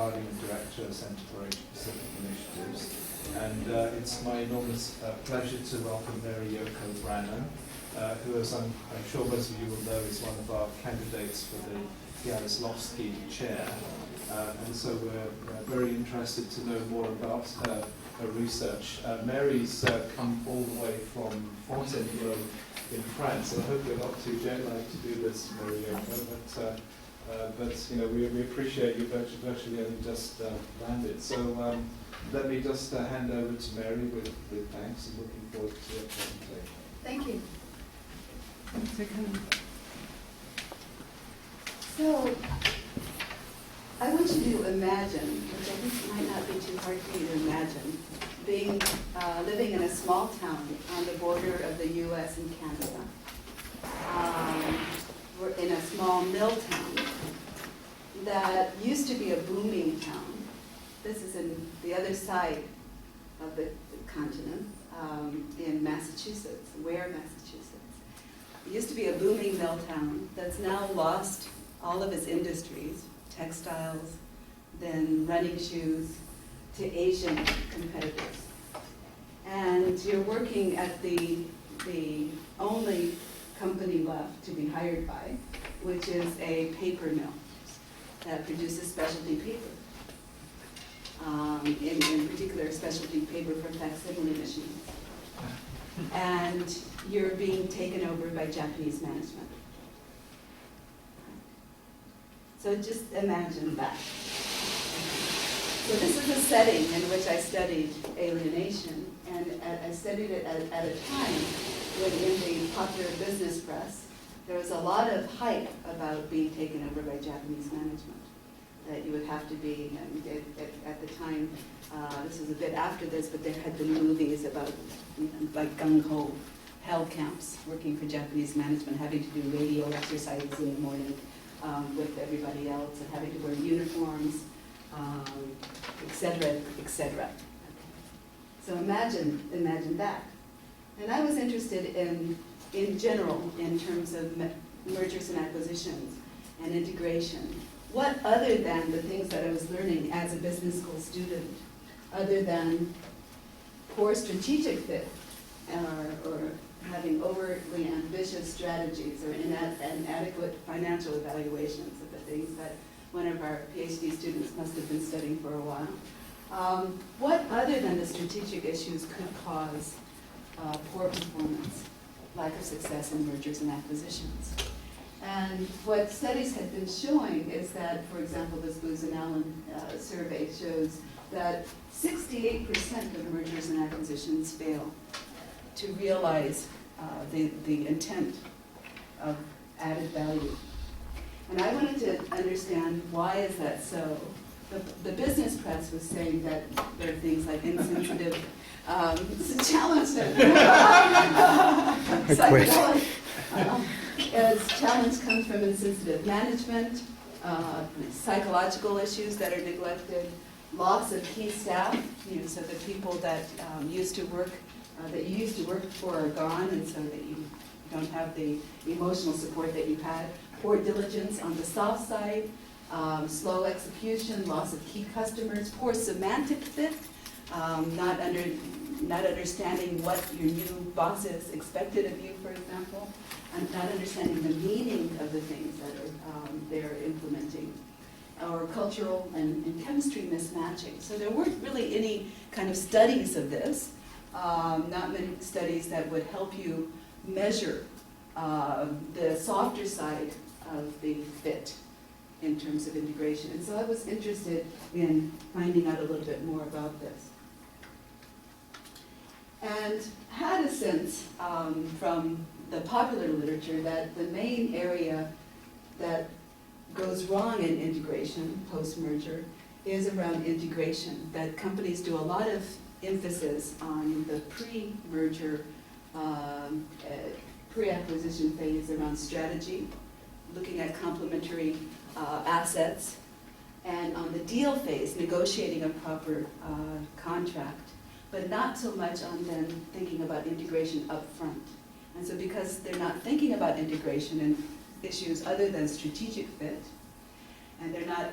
Harding, Director, Centre for Asia-Pacific Initiatives. And it's my enormous pleasure to welcome Mary Yoko Brannen, who, as I'm sure most of you will know, is one of our candidates for the Jaroslawski Chair. And so we're very interested to know more about her research. Mary's come all the way from Fontainebleau in France, and I hope you're not too jet-lagged to do this, Mary Yoko, but you know, we appreciate you virtually only just landed. So let me just hand over to Mary with thanks, and looking forward to your presentation. Thank you. Thanks for coming. So, I want you to imagine, which I think might not be too hard for you to imagine, being living in a small town on the border of the U.S. and Canada. We're in a small mill town that used to be a booming town. This is in the other side of the continent, in Massachusetts, Ware, Massachusetts. It used to be a booming mill town that's now lost all of its industries, textiles, then running shoes, to Asian competitors. And you're working at the only company left to be hired by, which is a paper mill that produces specialty paper. In particular, specialty paper for facsimile machines. And you're being taken over by Japanese management. So just imagine that. So this is a setting in which I studied alienation, and I studied it at a time when in the popular business press, there was a lot of hype about being taken over by Japanese management. That you would have to be, and at the time, this was a bit after this, but there had been movies about, you know, like gung-ho hell camps, working for Japanese management, having to do radio exercises in the morning with everybody else, and having to wear uniforms, et cetera, et cetera. Okay. So imagine that. And I was interested in general, in terms of mergers and acquisitions and integration. What other than the things that I was learning as a business school student, other than poor strategic fit or having overtly ambitious strategies or inadequate financial evaluations of the things that one of our PhD students must have been studying for a while. What other than the strategic issues could cause poor performance, lack of success in mergers and acquisitions? And what studies had been showing is that, for example, this Booz and Allen survey shows that 68% of mergers and acquisitions fail to realize the intent of added value. And I wanted to understand, why is that so? The business press was saying that there are things like insensitive, this is a challenge psychology. As challenge comes from insensitive management, psychological issues that are neglected, loss of key staff, you know, so the people that used to work, that you used to work for are gone, and so that you don't have the emotional support that you had, poor diligence on the soft side, slow execution, loss of key customers, poor semantic fit, not understanding what your new bosses expected of you, for example, and not understanding the meaning of the things that they're implementing, or cultural and chemistry mismatching. So there weren't really any kind of studies of this, not many studies that would help you measure the softer side of the fit in terms of integration. And so I was interested in finding out a little bit more about this. And had a sense from the popular literature that the main area that goes wrong in integration, post-merger, is around integration, that companies do a lot of emphasis on the pre-merger, pre-acquisition phase around strategy, looking at complementary assets, and on the deal phase, negotiating a proper contract, but not so much on then thinking about integration up front. And so because they're not thinking about integration and issues other than strategic fit, and they're not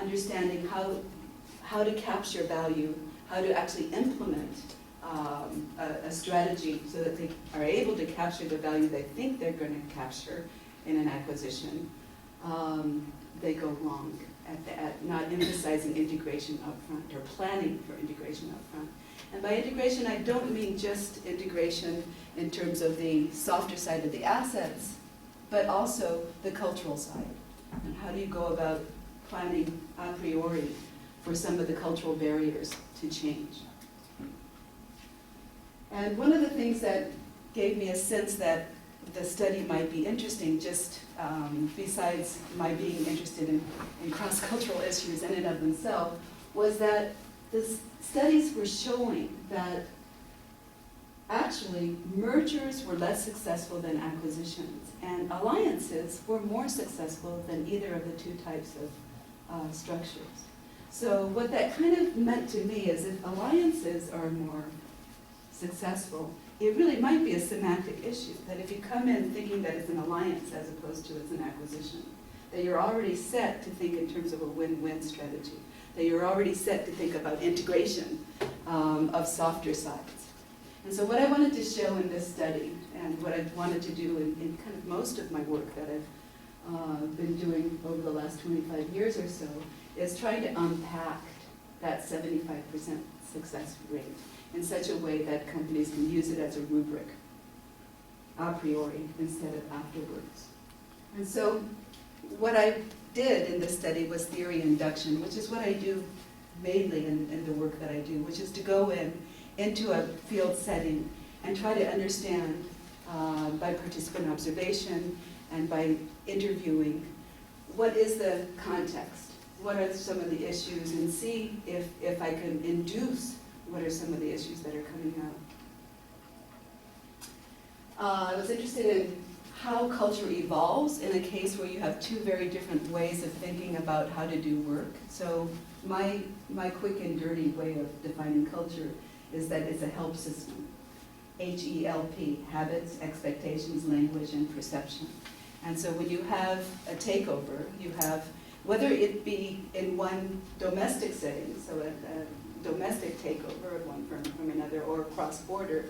understanding how to capture value, how to actually implement a strategy so that they are able to capture the value they think they're going to capture in an acquisition, they go wrong at not emphasizing integration up front or planning for integration up front. And by integration, I don't mean just integration in terms of the softer side of the assets, but also the cultural side. And how do you go about planning a priori for some of the cultural barriers to change? And one of the things that gave me a sense that the study might be interesting, just besides my being interested in cross-cultural issues in and of themselves, was that the studies were showing that actually mergers were less successful than acquisitions, and alliances were more successful than either of the two types of structures. So what that kind of meant to me is if alliances are more successful, it really might be a semantic issue, that if you come in thinking that it's an alliance as opposed to it's an acquisition, that you're already set to think in terms of a win-win strategy, that you're already set to think about integration of softer sides. And so what I wanted to show in this study, and what I wanted to do in kind of most of my work that I've been doing over the last 25 years or so, is trying to unpack that 75% success rate in such a way that companies can use it as a rubric a priori instead of afterwards. And so what I did in this study was theory induction, which is what I do mainly in the work that I do, which is to go into a field setting and try to understand by participant observation and by interviewing what is the context, what are some of the issues, and see if I can induce what are some of the issues that are coming up. I was interested in how culture evolves in a case where you have two very different ways of thinking about how to do work. So my quick and dirty way of defining culture is that it's a help system. H-E-L-P, habits, expectations, language, and perception. And so when you have a takeover, you have, whether it be in one domestic setting, so a domestic takeover of one firm from another, or cross-border,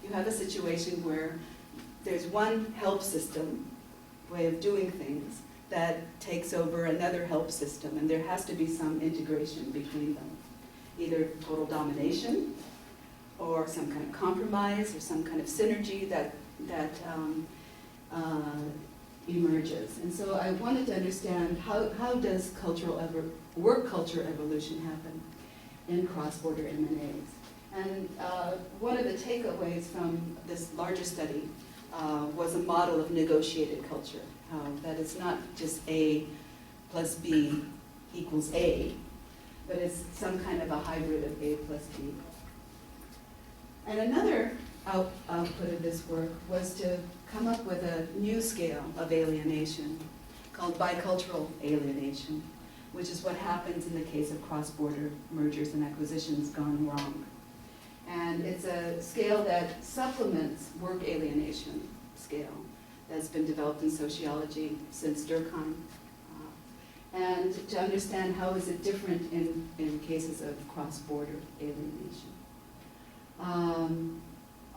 you have a situation where there's one help system, way of doing things, that takes over another help system, and there has to be some integration between them. Either total domination, or some kind of compromise, or some kind of synergy that emerges. And so I wanted to understand how does work culture evolution happen in cross-border M&As. And one of the takeaways from this larger study was a model of negotiated culture, that it's not just A plus B equals A, but it's some kind of a hybrid of A plus B. And another output of this work was to come up with a new scale of alienation called bicultural alienation, which is what happens in the case of cross-border mergers and acquisitions gone wrong. And it's a scale that supplements work alienation scale that's been developed in sociology since Durkheim. And to understand how is it different in cases of cross-border alienation.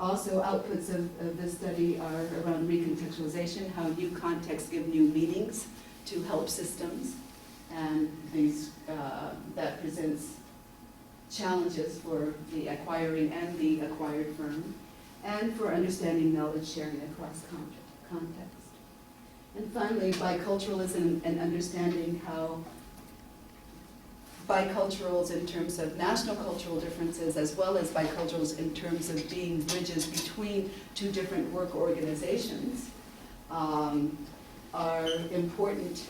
Also, outputs of this study are around recontextualization, how new contexts give new meanings to help systems, and these that presents challenges for the acquiring and the acquired firm, and for understanding knowledge sharing across context. And finally, biculturalism and understanding how biculturals in terms of national cultural differences, as well as biculturals in terms of being bridges between two different work organizations, are important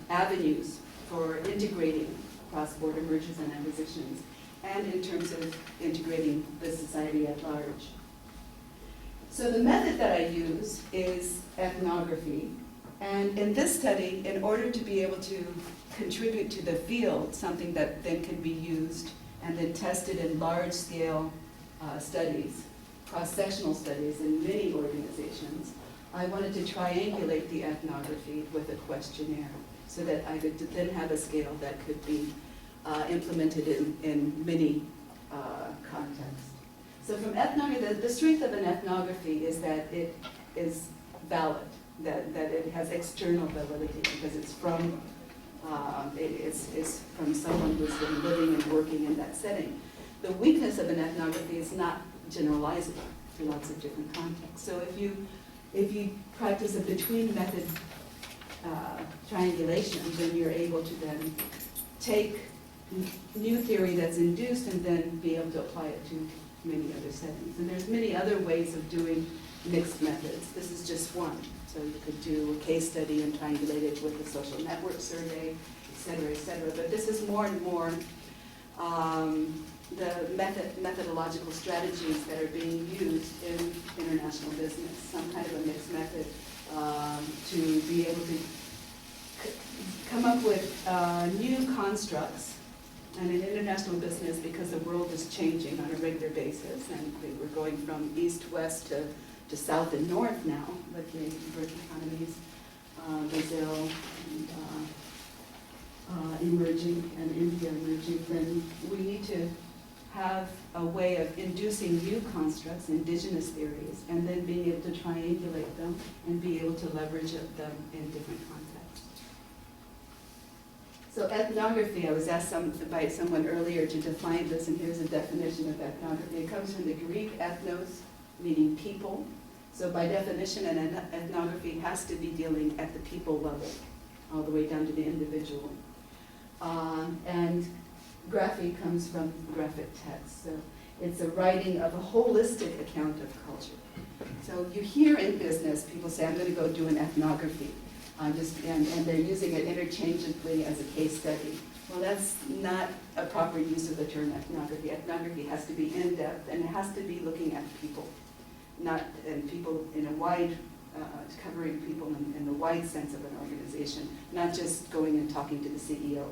avenues for integrating cross-border mergers and acquisitions, and in terms of integrating the society at large. So the method that I use is ethnography, and in this study, in order to be able to contribute to the field, something that then can be used and then tested in large-scale studies, cross-sectional studies in many organizations, I wanted to triangulate the ethnography with a questionnaire so that I could then have a scale that could be implemented in many contexts. So from ethnography, the strength of an ethnography is that it is valid, that it has external validity because it's from from someone who's been living and working in that setting. The weakness of an ethnography is not generalizable to lots of different contexts. So if you practice a between method triangulation, then you're able to then take new theory that's induced and then be able to apply it to many other settings. And there's many other ways of doing mixed methods. This is just one. So you could do a case study and triangulate it with a social network survey, et cetera, et cetera. But this is more and more the methodological strategies that are being used in international business, some kind of a mixed method to be able to come up with new constructs. And in international business, because the world is changing on a regular basis, and we're going from east-west to south and north now, with the emerging economies, Brazil, and, emerging, and India emerging, then we need to have a way of inducing new constructs, indigenous theories, and then being able to triangulate them and be able to leverage them in different contexts. So ethnography, I was asked by someone earlier to define this, and here's a definition of ethnography. It comes from the Greek ethnos, meaning people. So by definition, an ethnography has to be dealing at the people level, all the way down to the individual. And graphy comes from graphic text. So it's a writing of a holistic account of culture. So you hear in business, people say, I'm going to go do an ethnography. And they're using it interchangeably as a case study. Well, that's not a proper use of the term ethnography. Ethnography has to be in-depth, and it has to be looking at people, and people in a wide, covering people in the wide sense of an organization, not just going and talking to the CEO.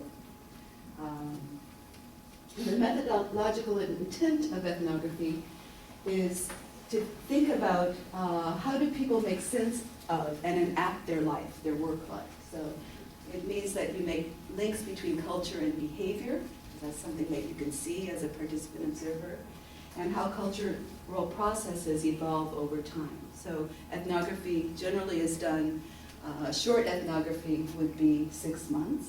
The methodological intent of ethnography is to think about how do people make sense of and enact their life, their work life. So it means that you make links between culture and behavior. That's something that you can see as a participant observer, and how cultural processes evolve over time. So ethnography generally is done, short ethnography would be 6 months,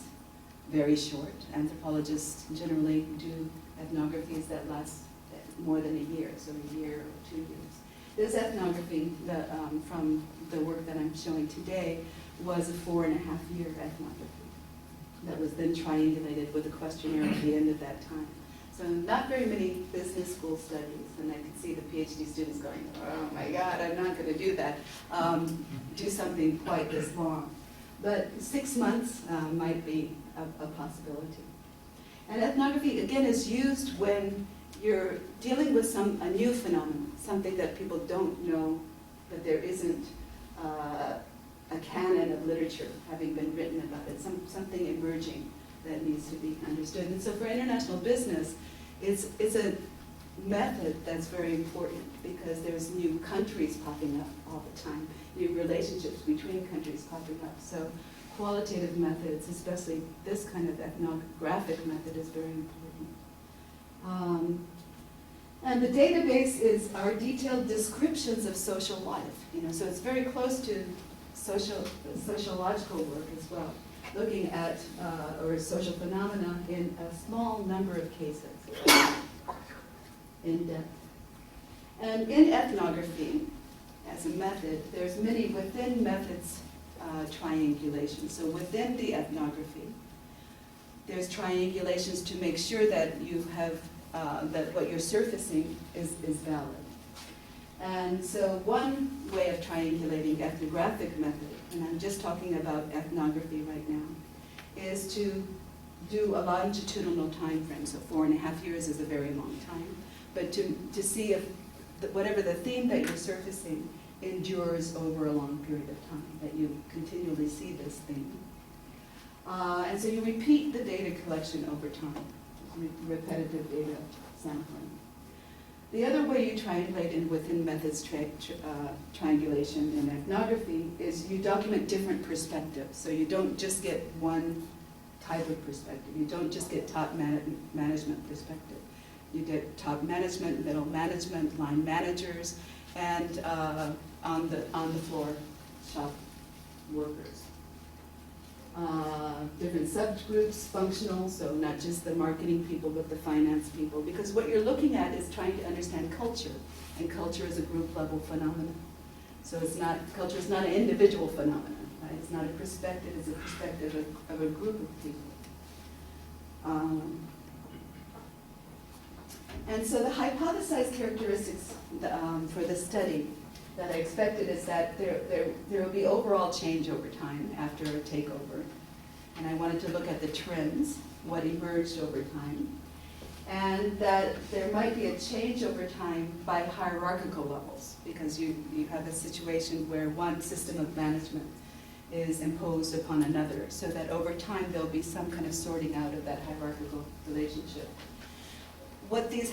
very short. Anthropologists generally do ethnographies that last more than a year, so a year or 2 years. This ethnography that, from the work that I'm showing today was a 4.5-year ethnography that was then triangulated with a questionnaire at the end of that time. So not very many business school studies, and I could see the PhD students going, oh my God, I'm not going to do that, do something quite this long. But 6 months might be a possibility. And ethnography, again, is used when you're dealing with a new phenomenon, something that people don't know, that there isn't a canon of literature having been written about it, something emerging that needs to be understood. And so for international business, it's a method that's very important because there's new countries popping up all the time, new relationships between countries popping up. So qualitative methods, especially this kind of ethnographic method, is very important. And the database is our detailed descriptions of social life. So it's very close to sociological work as well, looking at or social phenomena in a small number of cases, in depth. And in ethnography, as a method, there's many within methods triangulation. So within the ethnography, there's triangulations to make sure that you have that what you're surfacing is valid. And so one way of triangulating ethnographic method, and I'm just talking about ethnography right now, is to do a longitudinal time frame. So 4.5 years is a very long time, but to see if whatever the theme that you're surfacing endures over a long period of time, that you continually see this theme. And so you repeat the data collection over time, repetitive data sampling. The other way you triangulate in within methods triangulation in ethnography is you document different perspectives. So you don't just get one type of perspective. You don't just get top management perspective. You get top management, middle management, line managers, and on the floor shop workers. Different subgroups, functional, so not just the marketing people, but the finance people. Because what you're looking at is trying to understand culture, and culture is a group level phenomenon. So it's not, culture is not an individual phenomenon, right? It's not a perspective, it's a perspective of a group of people. And so the hypothesized characteristics for the study that I expected is that there will be overall change over time after a takeover. And I wanted to look at the trends, what emerged over time, and that there might be a change over time by hierarchical levels, because you have a situation where one system of management is imposed upon another, so that over time there'll be some kind of sorting out of that hierarchical relationship. What these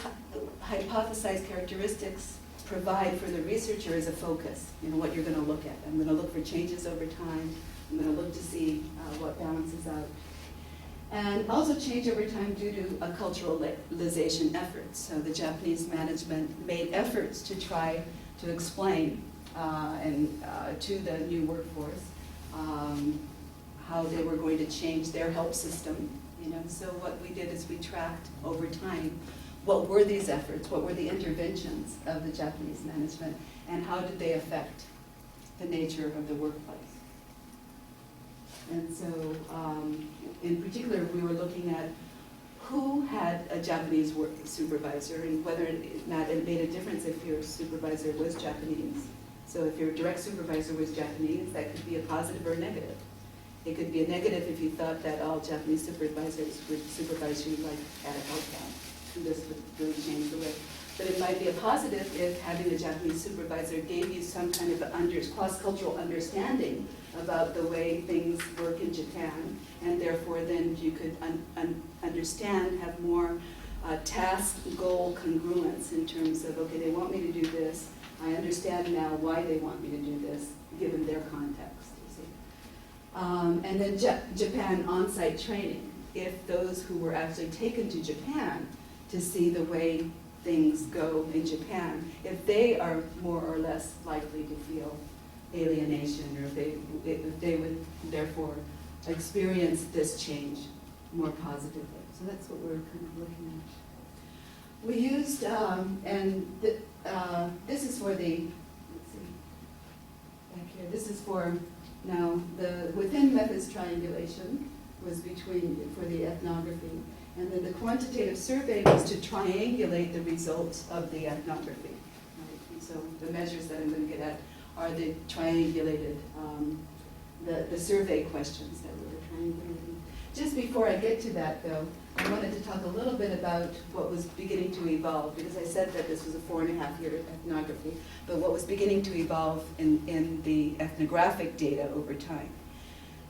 hypothesized characteristics provide for the researcher is a focus, what you're going to look at. I'm going to look for changes over time. I'm going to look to see what balances out. And also change over time due to a culturalization efforts. So the Japanese management made efforts to try to explain to the new workforce how they were going to change their help system. So what we did is we tracked over time what were these efforts, what were the interventions of the Japanese management, and how did they affect the nature of the workplace. And so, in particular, we were looking at who had a Japanese supervisor and whether or not it made a difference if your supervisor was Japanese. So if your direct supervisor was Japanese, that could be a positive or a negative. It could be a negative if you thought that all Japanese supervisors would supervise you like at a health camp. This would really change the way. But it might be a positive if having a Japanese supervisor gave you some kind of cross-cultural understanding about the way things work in Japan, and therefore then you could understand, have more task-goal congruence in terms of, okay, they want me to do this, I understand now why they want me to do this, given their context, you see. And then Japan on-site training. If those who were actually taken to Japan to see the way things go in Japan, if they are more or less likely to feel alienation, or if they would therefore experience this change more positively. So that's what we're kind of looking at. We used, this is for the, let's see, back here, this is for now, within methods triangulation was for the ethnography. And then the quantitative survey was to triangulate the results of the ethnography. Right? And so the measures that I'm going to get at are the triangulated, the survey questions that we were triangulating. Just before I get to that, though, I wanted to talk a little bit about what was beginning to evolve, because I said that this was a 4.5-year ethnography, but what was beginning to evolve in the ethnographic data over time.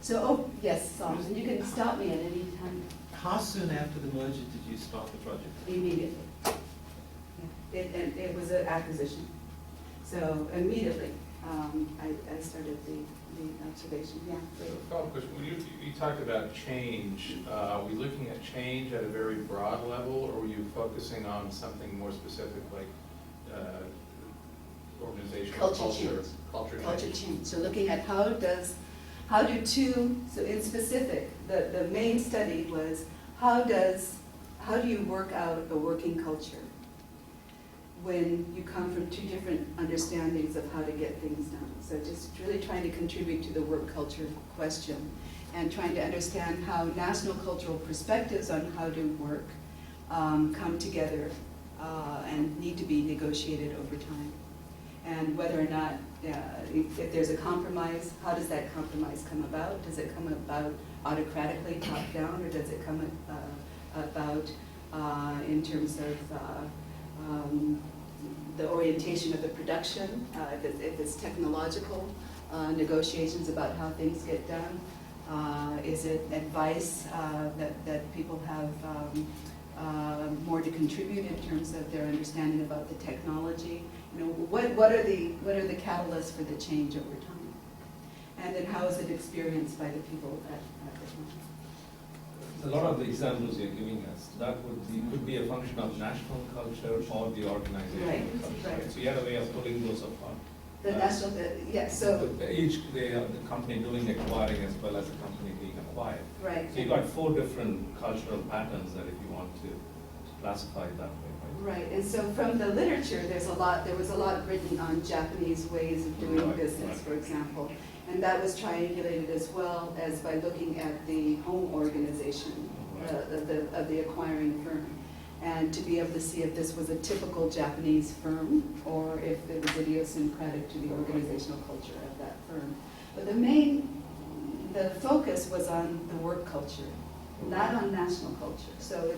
So, oh, yes, Solomon, you can stop me at any time. How soon after the merger did you start the project? Immediately. Yeah. It was an acquisition. So immediately, I started the observation. Yeah. So, follow-up question. When you talked about change, were you looking at change at a very broad level, or were you focusing on something more specific, like organizational culture? Culture change. So looking at so in specific, the main study was how do you work out a working culture when you come from two different understandings of how to get things done. So just really trying to contribute to the work culture question and trying to understand how national cultural perspectives on how to work come together and need to be negotiated over time. And whether or not, if there's a compromise, how does that compromise come about? Does it come about autocratically, top down, or does it come about in terms of the orientation of the production, if it's technological, negotiations about how things get done? Is it advice that people have more to contribute in terms of their understanding about the technology. You know, what are the catalysts for the change over time? And then how is it experienced by the people at the time? A lot of the examples you're giving us, that could be a function of national culture or the organizational culture. Right. So you had a way of pulling those apart. The national, so, The company doing acquiring as well as the company being acquired. right. So you got 4 different cultural patterns that if you want to classify it that way, right? Right, and so from the literature, there was a lot written on Japanese ways of doing Right, business, right. for example. And that was triangulated as well as by looking at the home organization of the acquiring firm. And to be able to see if this was a typical Japanese firm or if it was idiosyncratic to the organizational culture of that firm. But the focus was on the work culture, not on national culture. So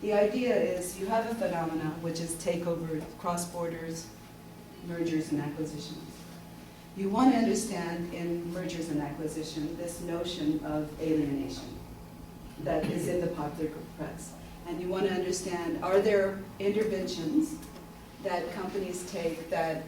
the idea is you have a phenomena which is takeover, cross borders, mergers and acquisitions. You want to understand in mergers and acquisition this notion of alienation that is in the popular press. And you want to understand, are there interventions that companies take that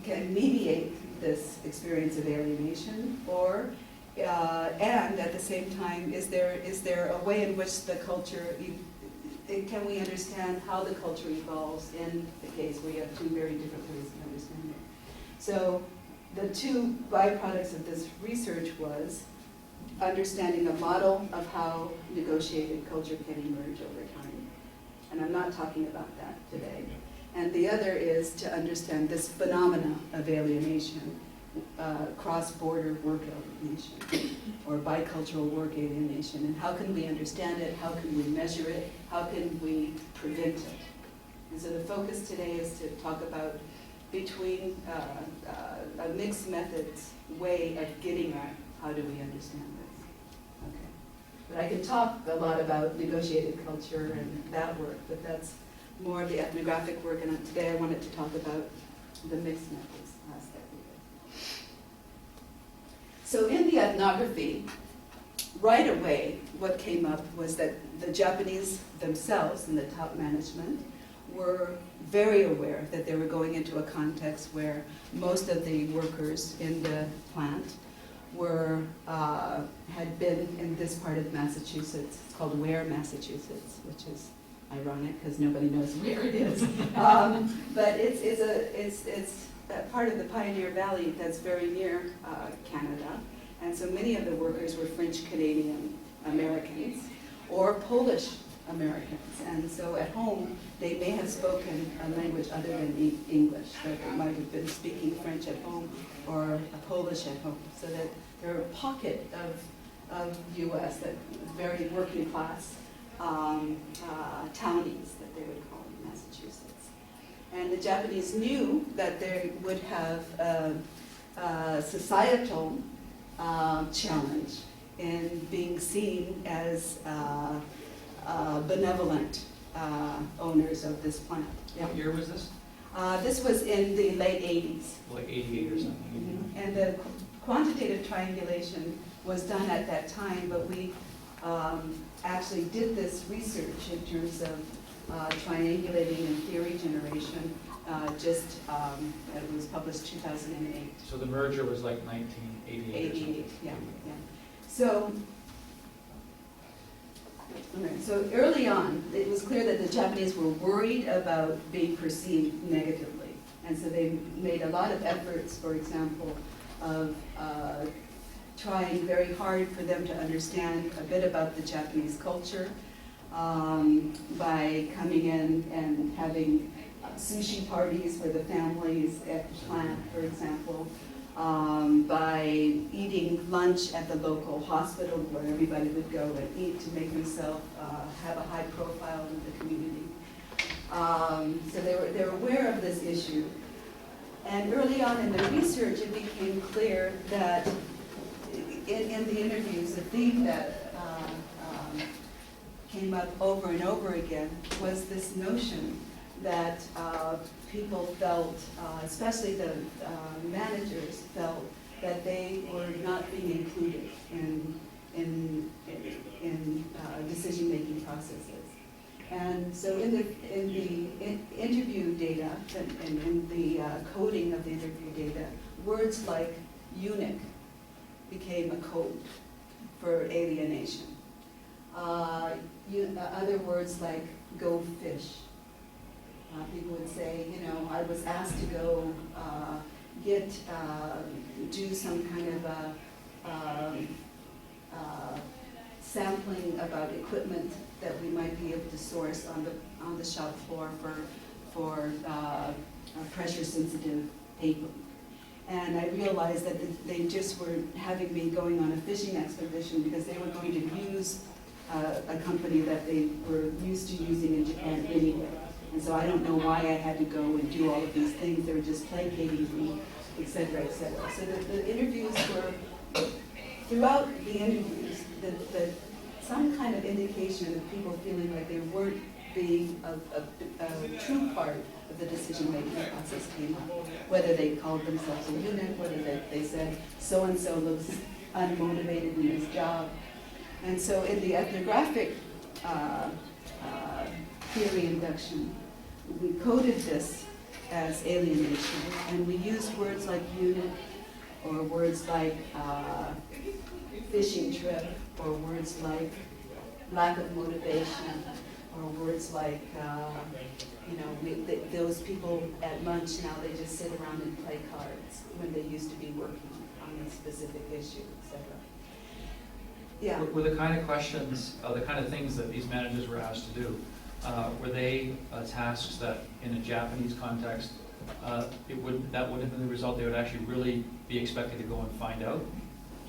can mediate this experience of alienation, or and at the same time, is there a way in which the culture, can we understand how the culture evolves in the case where you have 2 very different ways of understanding it? So the 2 byproducts of this research was understanding a model of how negotiated culture can emerge over time. And I'm not talking about that today. And the other is to understand this phenomena of alienation, cross-border work alienation, or bicultural work alienation, and how can we understand it, how can we measure it, how can we prevent it. And so the focus today is to talk about between a mixed methods way of getting at how do we understand this. Okay. But I can talk a lot about negotiated culture and that work, but that's more of the ethnographic work, and today I wanted to talk about the mixed methods aspect of it. So in the ethnography, right away, what came up was that the Japanese themselves and the top management were very aware that they were going into a context where most of the workers in the plant had been in this part of Massachusetts. It's called Ware, Massachusetts, which is ironic because nobody knows where it is. But it's a part of the Pioneer Valley that's very near Canada. And so many of the workers were French-Canadian Americans or Polish Americans. And so at home, they may have spoken a language other than English. So they might have been speaking French at home or Polish at home. So that there are a pocket of U.S. that very working class townies that they would call in Massachusetts. And the Japanese knew that they would have a societal challenge in being seen as benevolent owners of this plant. What year was this? This was in the late 80s. Like 88 or something? And the quantitative triangulation was done at that time, but we actually did this research in terms of triangulating and theory generation. It was published 2008. So the merger was like 1988 or something? 88, yeah. So early on, it was clear that the Japanese were worried about being perceived negatively. And so they made a lot of efforts, for example, of trying very hard for them to understand a bit about the Japanese culture by coming in and having sushi parties for the families at the plant, for example, by eating lunch at the local hospital where everybody would go and eat to make themselves have a high profile in the community. So they were aware of this issue. And early on in the research, it became clear that in the interviews, the theme that came up over and over again was this notion that people felt, especially the managers felt, that they were not being included in decision-making processes. And so in the interview data and in the coding of the interview data, words like eunuch became a code for alienation. Other words like go fish. People would say, you know, I was asked to go do some kind of sampling about equipment that we might be able to source on the shop floor for pressure-sensitive paper. And I realized that they just were having me going on a fishing expedition because they were going to use a company that they were used to using in Japan anyway. And so I don't know why I had to go and do all of these things. They were just placating me, et cetera, et cetera. So the interviews were, throughout the interviews, some kind of indication of people feeling like they weren't being a true part of the decision-making process came up. Whether they called themselves a eunuch, whether they said, so-and-so looks unmotivated in his job. And so in the ethnographic theory induction, we coded this as alienation, and we used words like eunuch, or words like fishing trip, or words like lack of motivation, or words like, those people at lunch now they just sit around and play cards when they used to be working on a specific issue, etc. Yeah. Were the kind of questions, the kind of things that these managers were asked to do, were they tasks that in a Japanese context, that wouldn't have been the result, they would actually really be expected to go and find out?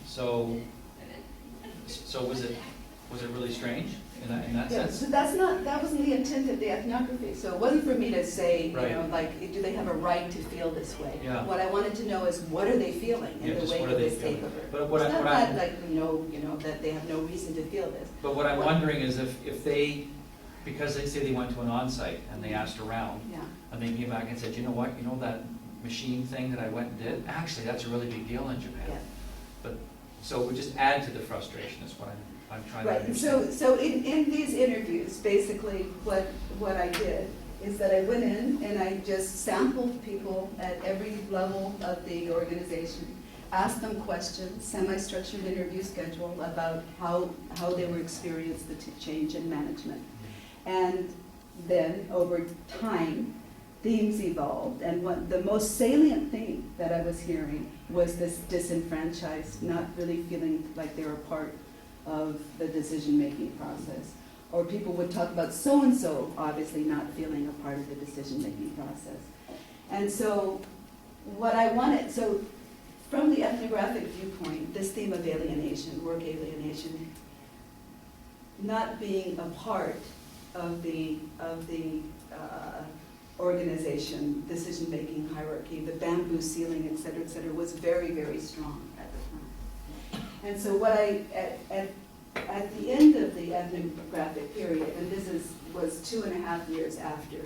So was it really strange in that Yeah, sense? so that wasn't the intent of the ethnography. So it wasn't for me to say, Right. do they have a right to feel this way? Yeah. What I wanted to know is, what are they feeling in the just wake what of are they this feeling? takeover? But what It's not I'm- that that they have no reason to feel this. But what I'm wondering is if they, because they say they went to an on-site and they asked around, Yeah. and they came back and said, you know what, that machine thing that I went and did, actually, that's a really big deal in Japan. Yeah. But, so it would just add to the frustration is what I'm trying to Right, understand. so in these interviews, basically what I did is that I went in and I just sampled people at every level of the organization, asked them questions, semi-structured interview schedule about how they were experienced the change in management. And then over time, themes evolved, and the most salient thing that I was hearing was this disenfranchised, not really feeling like they were part of the decision-making process. Or people would talk about so-and-so obviously not feeling a part of the decision-making process. And so what I wanted, so from the ethnographic viewpoint, this theme of alienation, work alienation, not being a part of the organization, decision-making hierarchy, the bamboo ceiling, et cetera, was very, very strong at the time. And so what at the end of the ethnographic period, and this was 2.5 years after,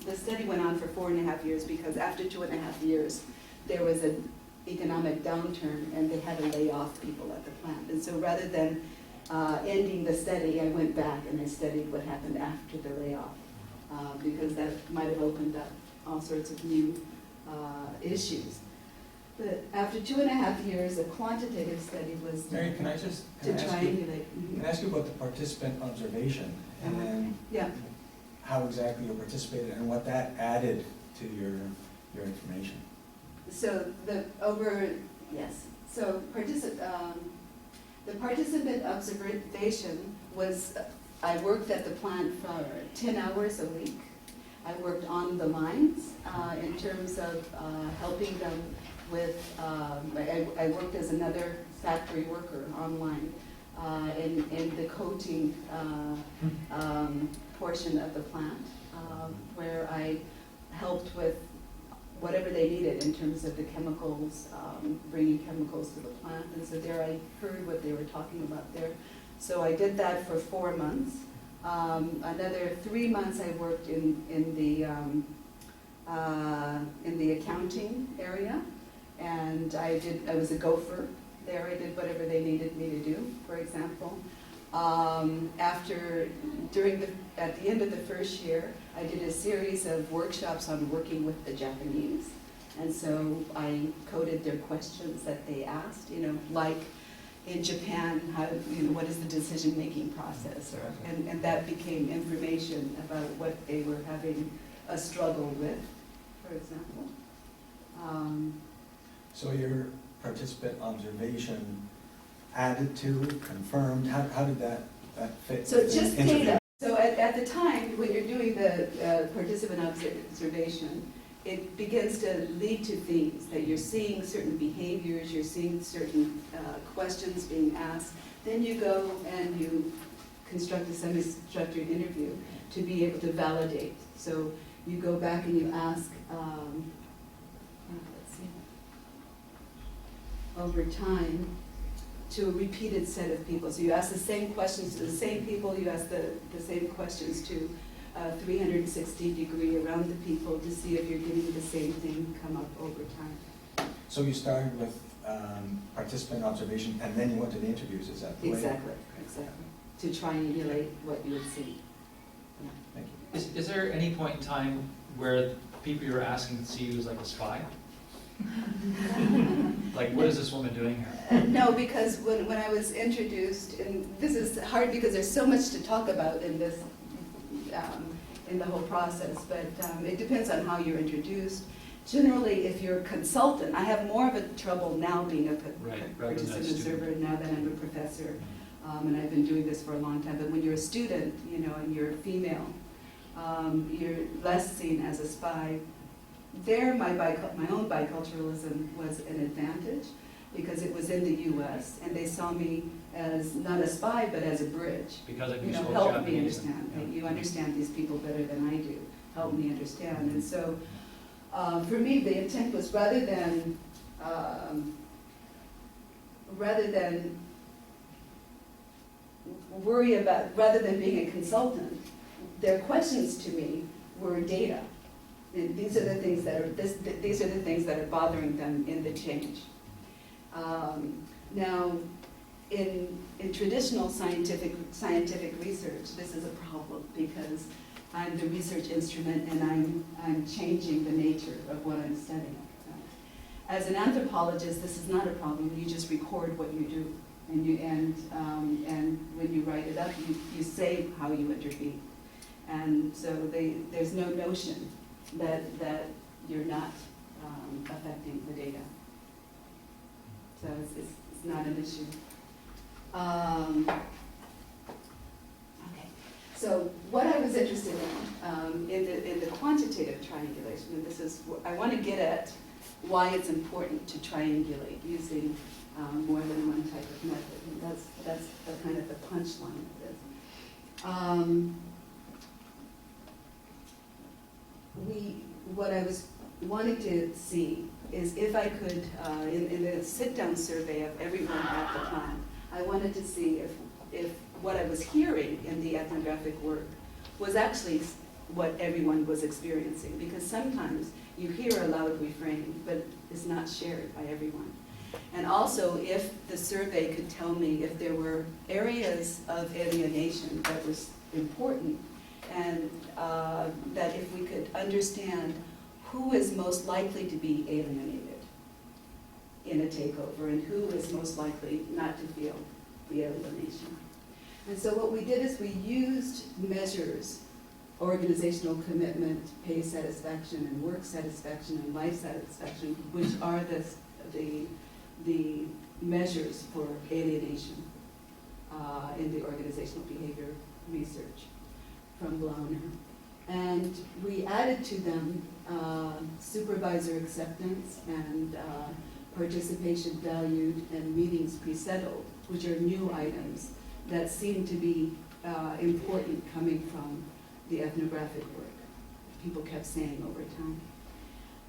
the study went on for 4.5 years because after 2.5 years, there was an economic downturn and they had to lay off people at the plant. And so rather than ending the study, I went back and I studied what happened after the layoff, because that might have opened up all sorts of new issues. But after 2.5 years, a quantitative study was done. Mary, can I to ask you, triangulate. can I ask you about the participant observation and then Yeah. how exactly you participated and what that added to your information? So the participant observation was, I worked at the plant for 10 hours a week. I worked on the lines in terms of helping them with, I worked as another factory worker online in the coating portion of the plant, where I helped with whatever they needed in terms of the chemicals, bringing chemicals to the plant. And so there I heard what they were talking about there. So I did that for 4 months. Another 3 months I worked in the accounting area, and I was a gopher there. I did whatever they needed me to do, for example. At the end of the first year, I did a series of workshops on working with the Japanese. And so I coded their questions that they asked, like in Japan, what is the decision-making process? And that became information about what they were having a struggle with, for example. So your participant observation added to, confirmed, how did that fit? So it's just interview? data. So at the time, when you're doing the participant observation, it begins to lead to themes, that you're seeing certain behaviors, you're seeing certain questions being asked. Then you go and you construct a semi-structured interview to be able to validate. So you go back and you ask, let's see, over time, to a repeated set of people. So you ask the same questions to the same people, you ask the same questions to 360 degree around the people to see if you're getting the same thing come up over time. So you started with participant observation and then you went to the interviews, is that the way? Exactly. To triangulate what you would see. Yeah. Thank you. Is there any point in time where people you're asking see you as like a spy? Like, what is this woman doing here? No, because when I was introduced, and this is hard because there's so much to talk about in this, in the whole process, but it depends on how you're introduced. Generally, if you're a consultant, I have more of a trouble now being a participant observer now that I'm a professor, and I've been doing this for a long time. But when you're a student, and you're female, you're less seen as a spy. There, my own biculturalism was an advantage because it was in the U.S. and they saw me as not a spy but as a bridge. Because of you spoke help Japanese. me understand. You understand these people better than I do. Help me understand. And so, for me, the intent was rather than being a consultant, their questions to me were data. These are the things that are bothering them in the change. Now, in traditional scientific research, this is a problem because I'm the research instrument and I'm changing the nature of what I'm studying. As an anthropologist, this is not a problem. You just record what you do, and when you write it up, you say how you intervene, and so there's no notion that you're not affecting the data. So it's not an issue. Okay. So what I was interested in the quantitative triangulation, and this is I want to get at why it's important to triangulate using more than one type of method, and that's the kind of the punchline of this. What I was wanting to see is if I could, in the sit-down survey of everyone at the plant, I wanted to see if what I was hearing in the ethnographic work was actually what everyone was experiencing. Because sometimes you hear a loud refrain, but it's not shared by everyone. And also, if the survey could tell me if there were areas of alienation that was important, and that if we could understand who is most likely to be alienated in a takeover and who is most likely not to feel the alienation. And so what we did is we used measures, organizational commitment, pay satisfaction, and work satisfaction, and life satisfaction, which are the measures for alienation in the organizational behavior research from Glauner. And we added to them supervisor acceptance and participation valued and meetings pre-settled, which are new items that seem to be important coming from the ethnographic work. People kept saying over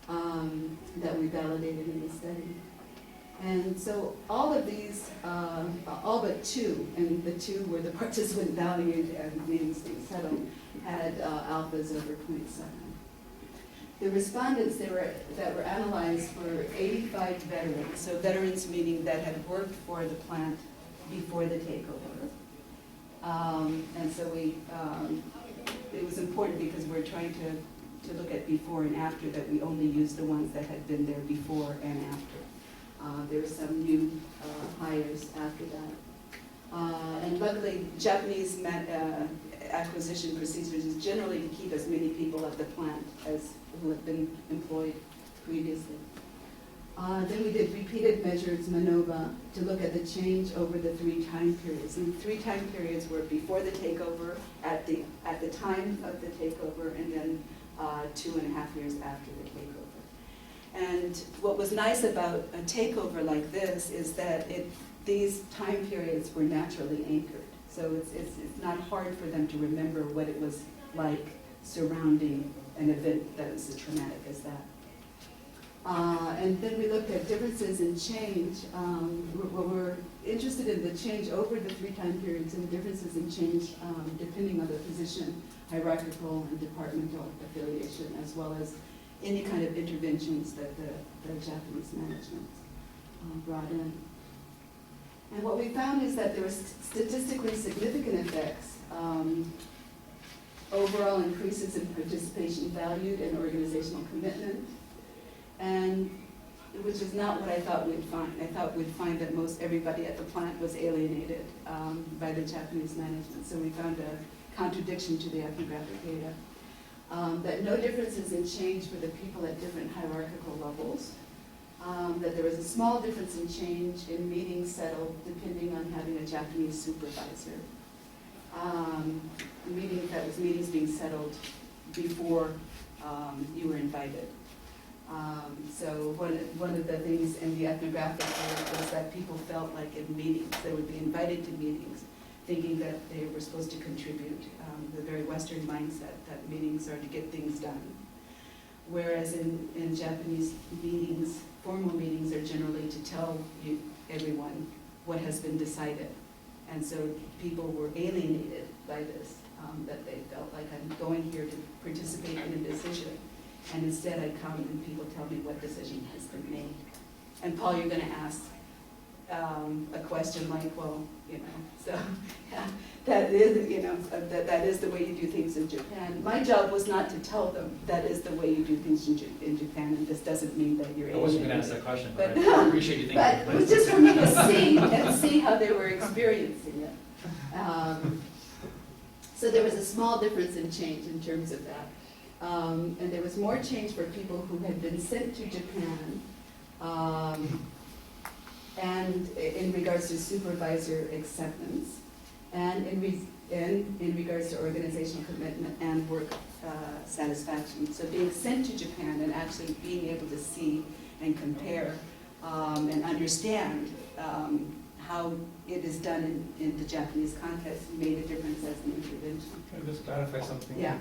time that we validated in the study. And so all of these, all but two, and the two were the participant valued and meetings being settled, had alphas over 0.7. The respondents that were analyzed were 85 veterans, so veterans meaning that had worked for the plant before the takeover. And so it was important because we're trying to look at before and after, that we only use the ones that had been there before and after. There were some new hires after that. And luckily, Japanese acquisition procedures is generally to keep as many people at the plant as who have been employed previously. Then we did repeated measures, MANOVA, to look at the change over the 3 time periods. And the 3 time periods were before the takeover, at the time of the takeover, and then 2.5 years after the takeover. And what was nice about a takeover like this is that these time periods were naturally anchored. So it's not hard for them to remember what it was like surrounding an event that was as traumatic as that. And then we looked at differences in change. We're interested in the change over the 3 time periods and differences in change depending on the position, hierarchical and departmental affiliation, as well as any kind of interventions that the Japanese management brought in. And what we found is that there were statistically significant effects, overall increases in participation valued and organizational commitment, and which is not what I thought we'd find. I thought we'd find that most everybody at the plant was alienated by the Japanese management. So we found a contradiction to the ethnographic data. That no differences in change for the people at different hierarchical levels. That there was a small difference in change in meetings settled depending on having a Japanese supervisor. Meetings being settled before you were invited. So one of the things in the ethnographic was that people felt like in meetings, they would be invited to meetings, thinking that they were supposed to contribute. The very Western mindset that meetings are to get things done. Whereas in Japanese meetings, formal meetings are generally to tell everyone what has been decided. And so people were alienated by this, that they felt like I'm going here to participate in a decision. And instead I come and people tell me what decision has been made. And Paul, you're gonna ask a question like, well, so yeah, that is the way you do things in Japan. My job was not to tell them that is the way you do things in Japan, and this doesn't mean that you're I wasn't going to ask that question, but I appreciate you thinking. But it was just for me to see how they were experiencing it. So there was a small difference in change in terms of that. And there was more change for people who had been sent to Japan, and in regards to supervisor acceptance, and in regards to organizational commitment and work satisfaction. So being sent to Japan and actually being able to see and compare and understand how it is done in the Japanese context made a difference as an intervention. Can I just clarify something? Yeah.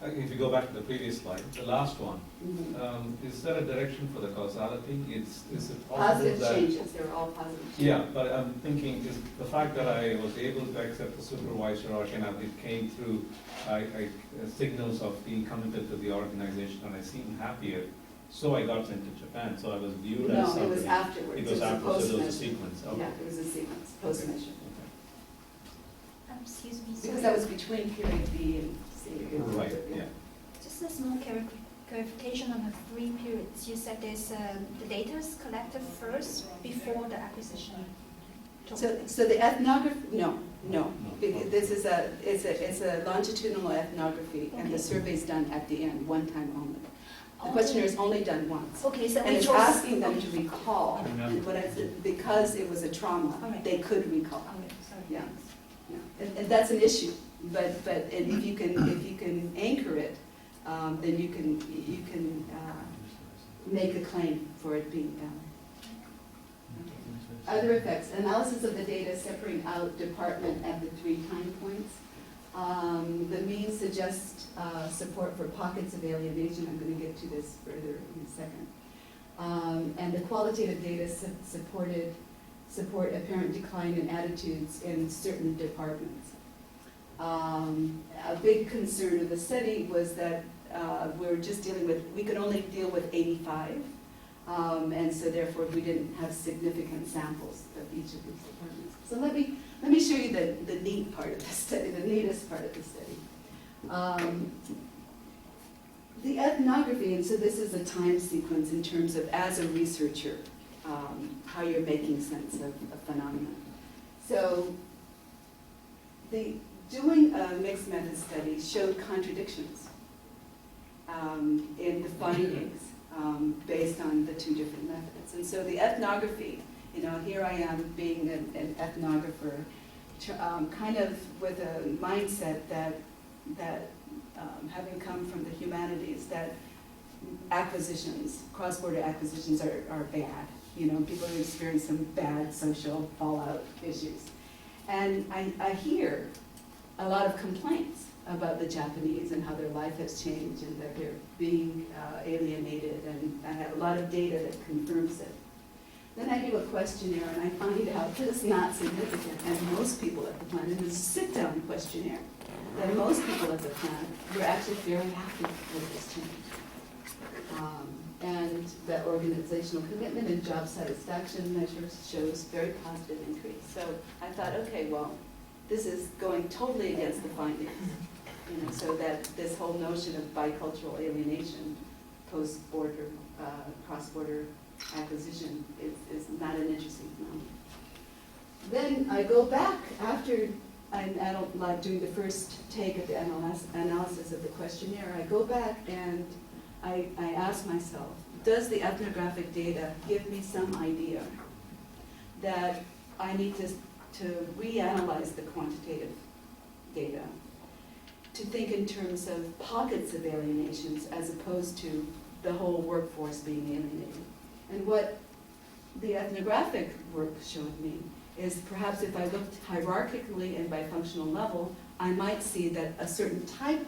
If you go back to the previous slide, the last one, Mm-hmm. is there a direction for the causality? Is it possible Positive that... changes, they're all positive changes. Yeah, but I'm thinking, is the fact that I was able to accept the supervisor, or it came through signals of being committed to the organization, and I seemed happier, so I got sent to Japan, so I was viewed as No, something... it was afterwards. It was a afterwards, so there was a post-measure. sequence. Okay. Yeah, it was a sequence, post-measure. Excuse me, Because sorry. that was between period B and C. Right, yeah. Just a small clarification on the 3 periods. You said there's the data is collected first before the acquisition. So the ethnography, no. No. This is it's a longitudinal ethnography, and the Okay. survey's done at the end, one time only. The questionnaire is only done once. Okay, so And we it's chose... asking them to recall, Remember. and what I said, because it was a trauma, Alright. they could recall. Okay, sorry. Yeah. Yeah. And that's an issue, but and if you can anchor it, then you can make a claim for it being valid. Other effects, analysis of the data separating out department at the 3 time points. The means suggest support for pockets of alienation. I'm going to get to this further in a second. And the qualitative data support apparent decline in attitudes in certain departments. A big concern of the study was that we could only deal with 85. And so therefore we didn't have significant samples of each of these departments. So let let me show you the neat part of the study, the neatest part of the study. The ethnography, and so this is a time sequence in terms of, as a researcher, how you're making sense of a phenomenon. So doing a mixed method study showed contradictions in the findings based on the two different methods. And so the ethnography, here I am being an ethnographer, kind of with a mindset that having come from the humanities, that acquisitions, cross-border acquisitions are bad. People are experiencing some bad social fallout issues. And I hear a lot of complaints about the Japanese and how their life has changed and that they're being alienated, and I have a lot of data that confirms it. Then I do a questionnaire and I find out that it's not significant, and most people at the plant, and it's a sit-down questionnaire, that most people at the plant were actually very happy with this change. And that organizational commitment and job satisfaction measures shows very positive increase. So I thought, okay, well, this is going totally against the findings. So that this whole notion of bicultural alienation, post-border, cross-border acquisition is not an interesting phenomenon. Then I go back after I don't like doing the first take of the analysis of the questionnaire. I go back and I ask myself, does the ethnographic data give me some idea that I need to reanalyze the quantitative data, to think in terms of pockets of alienations as opposed to the whole workforce being alienated? And what the ethnographic work showed me is perhaps if I looked hierarchically and by functional level, I might see that a certain type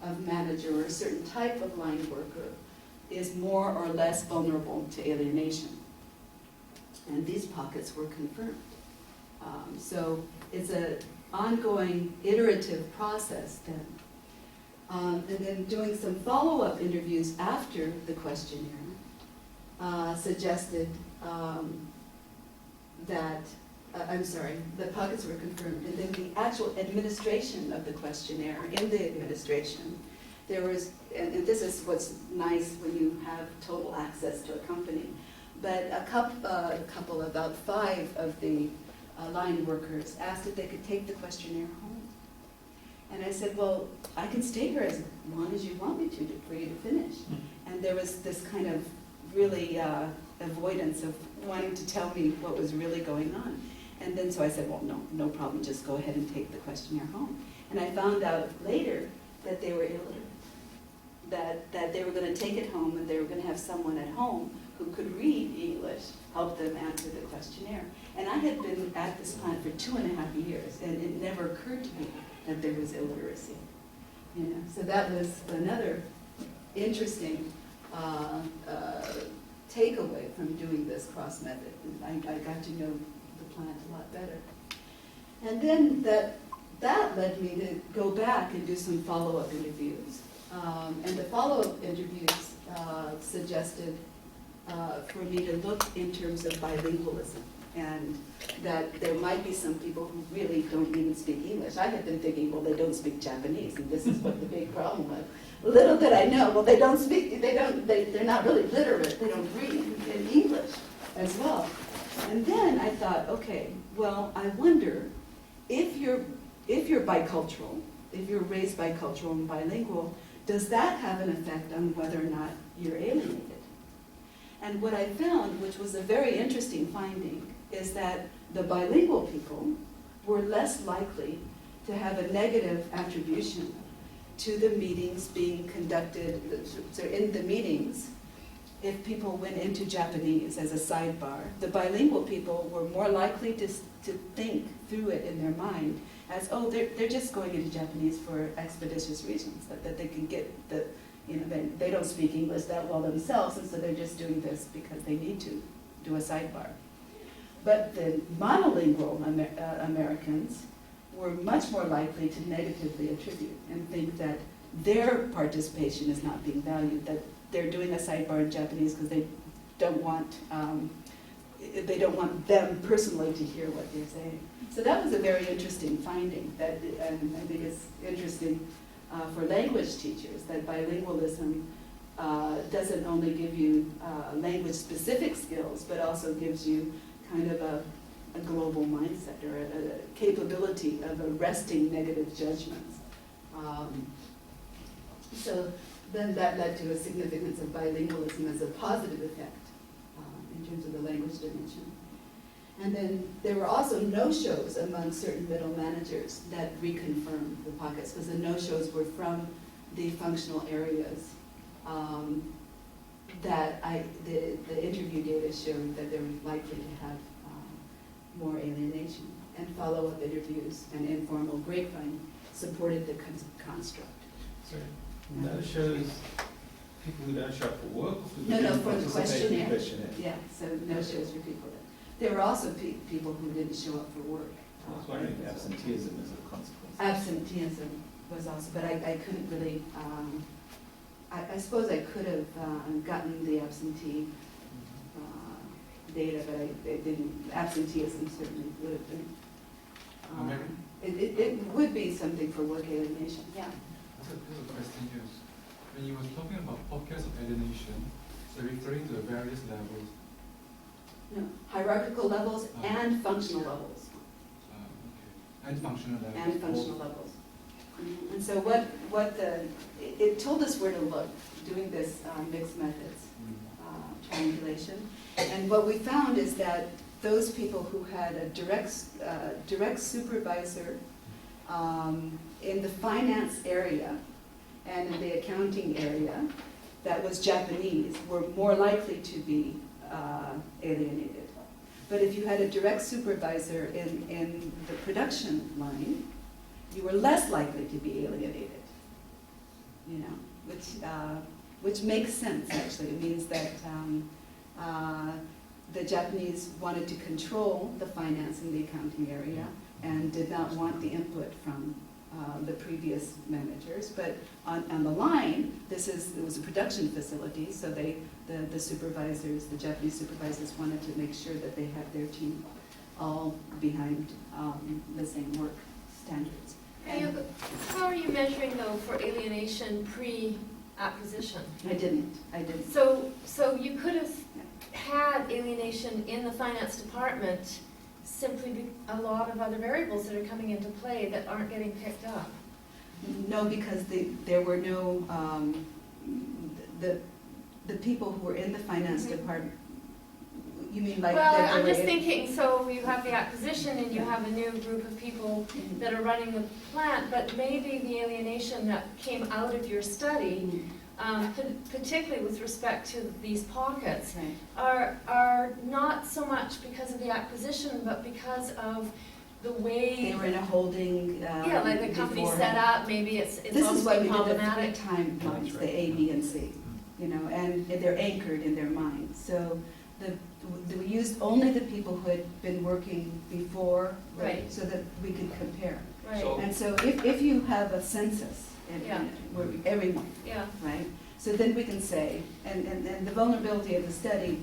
of manager or a certain type of line worker is more or less vulnerable to alienation. And these pockets were confirmed. So it's an ongoing iterative process then. And then doing some follow-up interviews after the questionnaire suggested that, the pockets were confirmed. And then the actual administration of the questionnaire, in the administration, there was, and this is what's nice when you have total access to a company, but a couple, about 5 of the line workers asked if they could take the questionnaire home. And I said, well, I can stay here as long as you want me to for you to finish. And there was this kind of really avoidance of wanting to tell me what was really going on. And then so I said, well, no problem, just go ahead and take the questionnaire home. And I found out later that they were illiterate, that they were going to take it home and they were going to have someone at home who could read English help them answer the questionnaire. And I had been at this plant for 2.5 years, and it never occurred to me that there was illiteracy. So that was another interesting takeaway from doing this cross method. I got to know the plant a lot better. And then that led me to go back and do some follow-up interviews. And the follow-up interviews suggested for me to look in terms of bilingualism, and that there might be some people who really don't even speak English. I had been thinking, well, they don't speak Japanese, and this is what the big problem was. Little did I know, well, they're not really literate, they don't read in English as well. And then I thought, okay, well, I wonder if you're bicultural, if you're raised bicultural and bilingual, does that have an effect on whether or not you're alienated? And what I found, which was a very interesting finding, is that the bilingual people were less likely to have a negative attribution to the meetings being conducted. So in the meetings, if people went into Japanese as a sidebar, the bilingual people were more likely to think through it in their mind as, oh, they're just going into Japanese for expeditious reasons, that they can get the, they don't speak English that well themselves, and so they're just doing this because they need to do a sidebar. But the monolingual Americans were much more likely to negatively attribute and think that their participation is not being valued, that they're doing a sidebar in Japanese because they don't want they don't want them personally to hear what they're saying. So that was a very interesting finding, that, and I think it's interesting for language teachers, that bilingualism doesn't only give you language-specific skills, but also gives you kind of a global mindset, or a capability of arresting negative judgments. So then that led to a significance of bilingualism as a positive effect in terms of the language dimension. And then there were also no-shows among certain middle managers that reconfirmed the pockets, because the no-shows were from the functional areas that the interview data showed that they were likely to have more alienation. And follow-up interviews and informal grapevine supported the construct. So that shows people who don't show up for work? Or people No, who for the participate in questionnaire. Yeah, so no-shows for people. There were also people who didn't show up for work. I was wondering if absenteeism is a consequence. Absenteeism was also, but I couldn't really, I suppose I could have gotten the absentee data, but I didn't. Absenteeism certainly would have been. It would be something for work alienation, yeah. Here's a question, yes. When you were talking about pockets of alienation, so referring to the various levels. No, hierarchical levels and functional levels. Okay. And functional levels. And functional levels. And so it told us where to look, doing this mixed methods triangulation. And what we found is that those people who had a direct supervisor in the finance area and in the accounting area that was Japanese were more likely to be alienated. But if you had a direct supervisor in the production line, you were less likely to be alienated. You know, which makes sense actually. It means that the Japanese wanted to control the finance and the accounting area and did not want the input from the previous managers. But on the line, it was a production facility, so the supervisors, the Japanese supervisors, wanted to make sure that they had their team all behind the same work standards. And How are you measuring though for alienation pre-acquisition? I didn't. So you could have had alienation in the finance department, simply a lot of other variables that are coming into play that aren't getting picked up. No, because there were no, the people who were in the finance department, you mean like? Well, I'm just thinking, so you have the acquisition and you have a new group of people that are running the plant, but maybe the alienation that came out of your study, particularly with respect to these pockets, are not so much because of the acquisition, but because of the way they were in a holding. Like the company set up. Maybe it's this is why we problematic. did the timelines, the A, B, and C, you know, and they're anchored in their mind. So we used only the people who had been working before, right, so that we could compare. Right. And so if you have a census, where everyone, right? So then we can say, and the vulnerability of the study,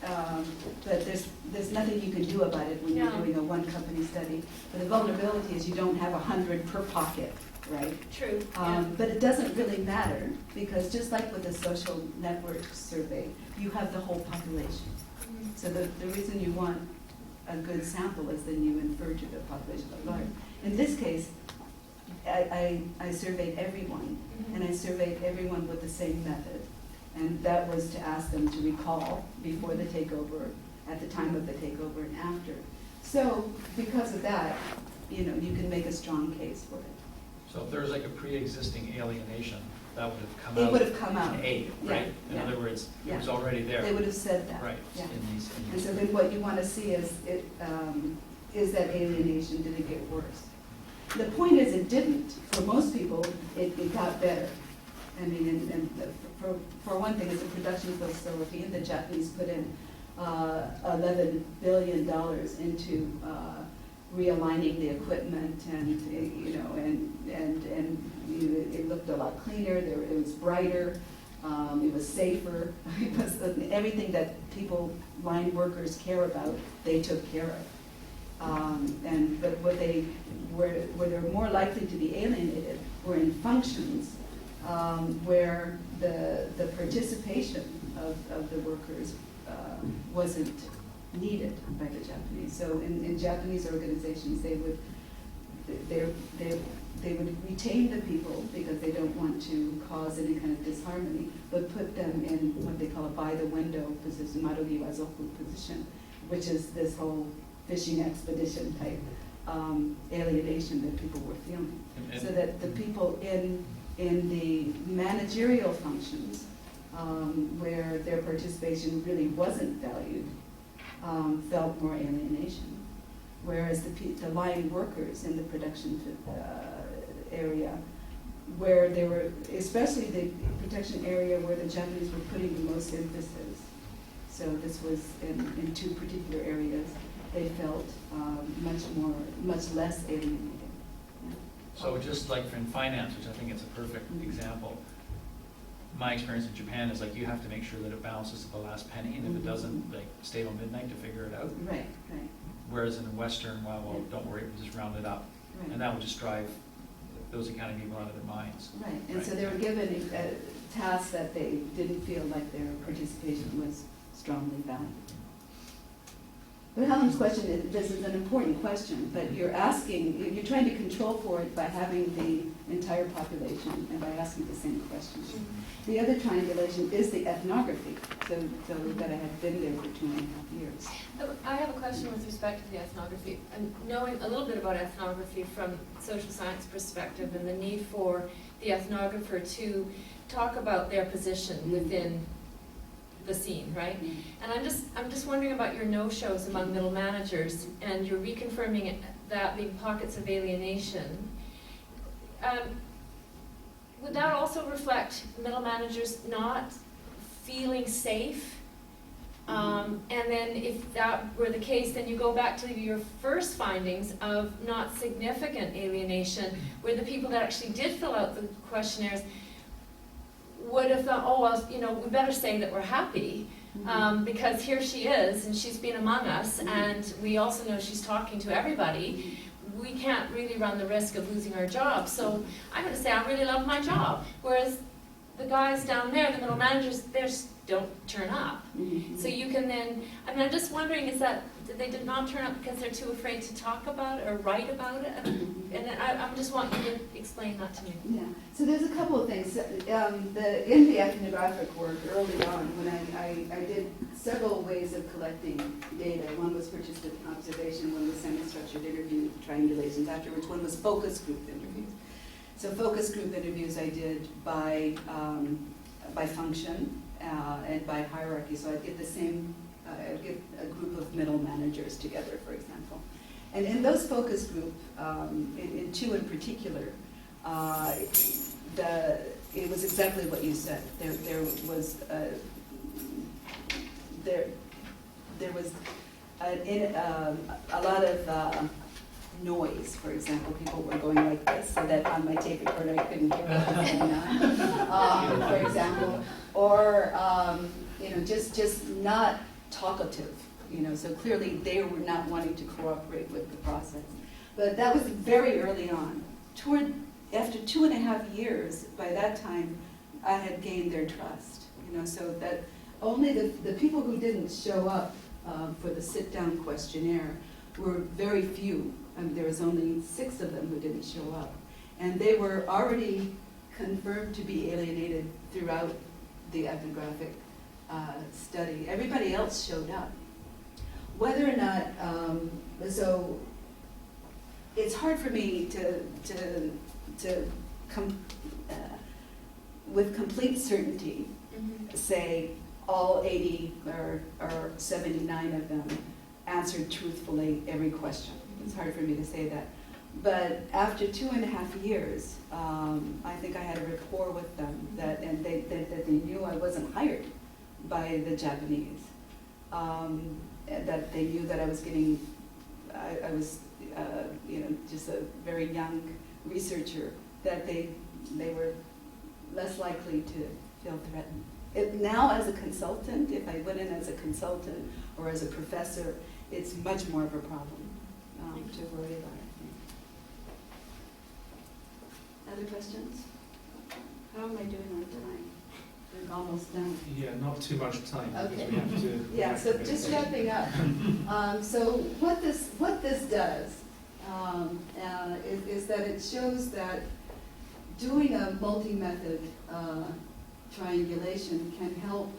that there's nothing you can do about it when you're doing a one company study. But the vulnerability is you don't have 100 per pocket, right? True. But it doesn't really matter, because just like with a social network survey, you have the whole population. So the reason you want a good sample is then you infer to the population at large. In this case, I surveyed everyone, and I surveyed everyone with the same method. And that was to ask them to recall before the takeover, at the time of the takeover, and after. So because of that, you know, you can make a strong case for it. So if there was like a pre-existing alienation, that would have come It out. would have come out. In A, right? In Yeah. other words, it Yeah. was already there. They would have said that. Right. Yeah. In these. And so then what you want to see is, is that alienation, did it get worse? The point is it didn't. For most people, it got better. I mean, for one thing, it's a production facility, and the Japanese put in $11 billion into realigning the equipment, and you know, and it looked a lot cleaner. It was brighter. It was safer. It was everything that line workers care about, they took care of. But where they're more likely to be alienated were in functions where the participation of the workers wasn't needed by the Japanese. So in Japanese organizations, they would retain the people because they don't want to cause any kind of disharmony, but put them in what they call a by-the-window position, marugiwazoku position, which is this whole fishing expedition type alienation that people were feeling. So that the people in the managerial functions, where their participation really wasn't valued, felt more alienation. Whereas the line workers in the production area, where they were, especially the production area where the Japanese were putting the most emphasis. So this was in two particular areas. They felt much less alienated. Yeah. So just like in finance, which I think is a perfect example, my experience in Japan is like you have to make sure that it balances to the last penny, and if it doesn't, like stay till midnight to figure it out. Right, right. Whereas in the Western, well, don't worry, we'll just round it up. Right. And that would just drive those accounting people out of their minds. Right, and Right. so they were given tasks that they didn't feel like their participation was strongly valued. But Helen's question this is an important question, but you're trying to control for it by having the entire population and by asking the same questions. The other triangulation is the ethnography, so that I had been there for 2.5 years. I have a question with respect to the ethnography. And knowing a little bit about ethnography from social science perspective and the need for the ethnographer to talk about their position within the scene, right? And I'm just wondering about your no-shows among middle managers, and you're reconfirming that being pockets of alienation. Would that also reflect middle managers not feeling safe? And then if that were the case, then you go back to your first findings of not significant alienation, where the people that actually did fill out the questionnaires would have thought, oh, well, we better say that we're happy, because here she is, and she's been among us, and we also know she's talking to everybody. We can't really run the risk of losing our job. So I'm going to say I really love my job. Whereas the guys down there, the middle managers, they just don't turn up. So you can then, I'm just wondering, is that they did not turn up because they're too afraid to talk about it or write about it? And I just want you to explain that to me. Yeah, so there's a couple of things. In the ethnographic work early on, when I did several ways of collecting data. One was participant observation, one was semi-structured interview triangulations, afterwards one was focus group interviews. So focus group interviews I did by function and by hierarchy. So I'd get I'd get a group of middle managers together, for example. And in those focus group, in two in particular, it was exactly what you said. There was a lot of noise. For example, people were going like this, so that on my tape recorder I couldn't hear what was going on. For example, or just not talkative. So clearly they were not wanting to cooperate with the process. But that was very early on. After 2.5 years, by that time, I had gained their trust. So that only the people who didn't show up for the sit-down questionnaire were very few. There was only 6 of them who didn't show up. And they were already confirmed to be alienated throughout the ethnographic study. Everybody else showed up. Whether or not, so it's hard for me to with complete certainty say all 80 or 79 of them answered truthfully every question. It's hard for me to say that. But after 2.5 years, I think I had a rapport with them that they knew I wasn't hired by the Japanese. That they knew that I was just a very young researcher, that they were less likely feel threatened. Now as a consultant, if I went in as a consultant or as a professor, it's much more of a problem to worry about, I think. Other questions? How am I doing on time? We're almost done. Yeah, not too much time, because Okay. we have to. Yeah, so just wrapping up. So what this does is that it shows that doing a multi-method triangulation can help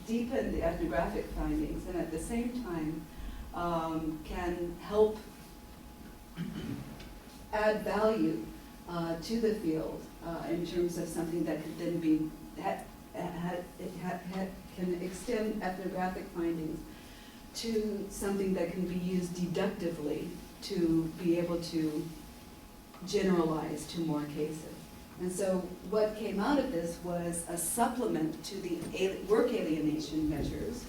deepen the ethnographic findings, and at the same time can help add value to the field in terms of something that could then be can extend ethnographic findings to something that can be used deductively to be able to generalize to more cases. And so what came out of this was a supplement to the work alienation measures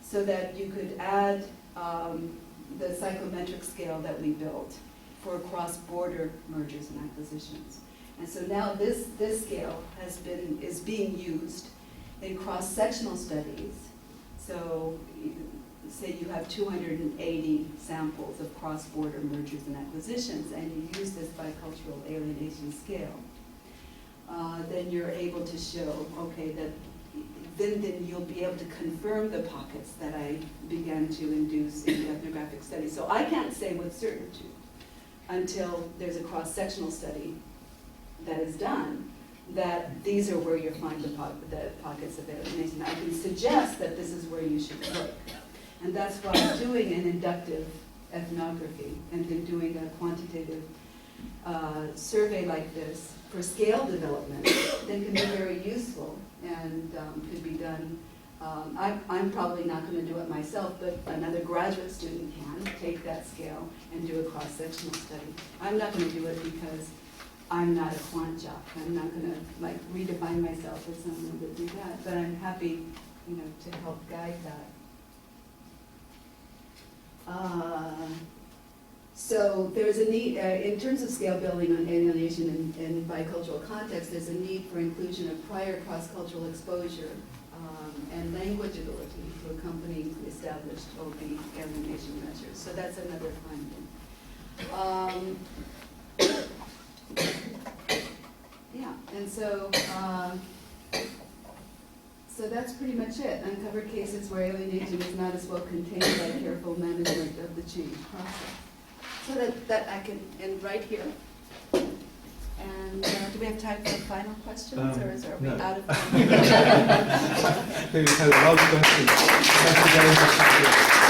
so that you could add the psychometric scale that we built for cross-border mergers and acquisitions. And so now this scale is being used in cross-sectional studies. So say you have 280 samples of cross-border mergers and acquisitions, and you use this bicultural alienation scale. Then you're able to show, okay, that then you'll be able to confirm the pockets that I began to induce in the ethnographic study. So I can't say with certainty until there's a cross-sectional study that is done that these are where you'll find the pockets of alienation. I can suggest that this is where you should look. And that's why doing an inductive ethnography and then doing a quantitative survey like this for scale development then can be very useful and could be done. I'm probably not going to do it myself, but another graduate student can take that scale and do a cross-sectional study. I'm not going to do it because I'm not a quant jock. I'm not going to like redefine myself as someone who would do that, but I'm happy, to help guide that. So there's a need, in terms of scale building on alienation in bicultural context, there's a need for inclusion of prior cross-cultural exposure and language ability to accompany the established OB alienation measures. So that's another finding. Yeah, and so that's pretty much it. Uncovered cases where alienation is not as well contained by careful management of the change process. So that I can end right here. And do we have time for final questions, or are we no. out of time? I think we've had a lot of questions. Thank you very much.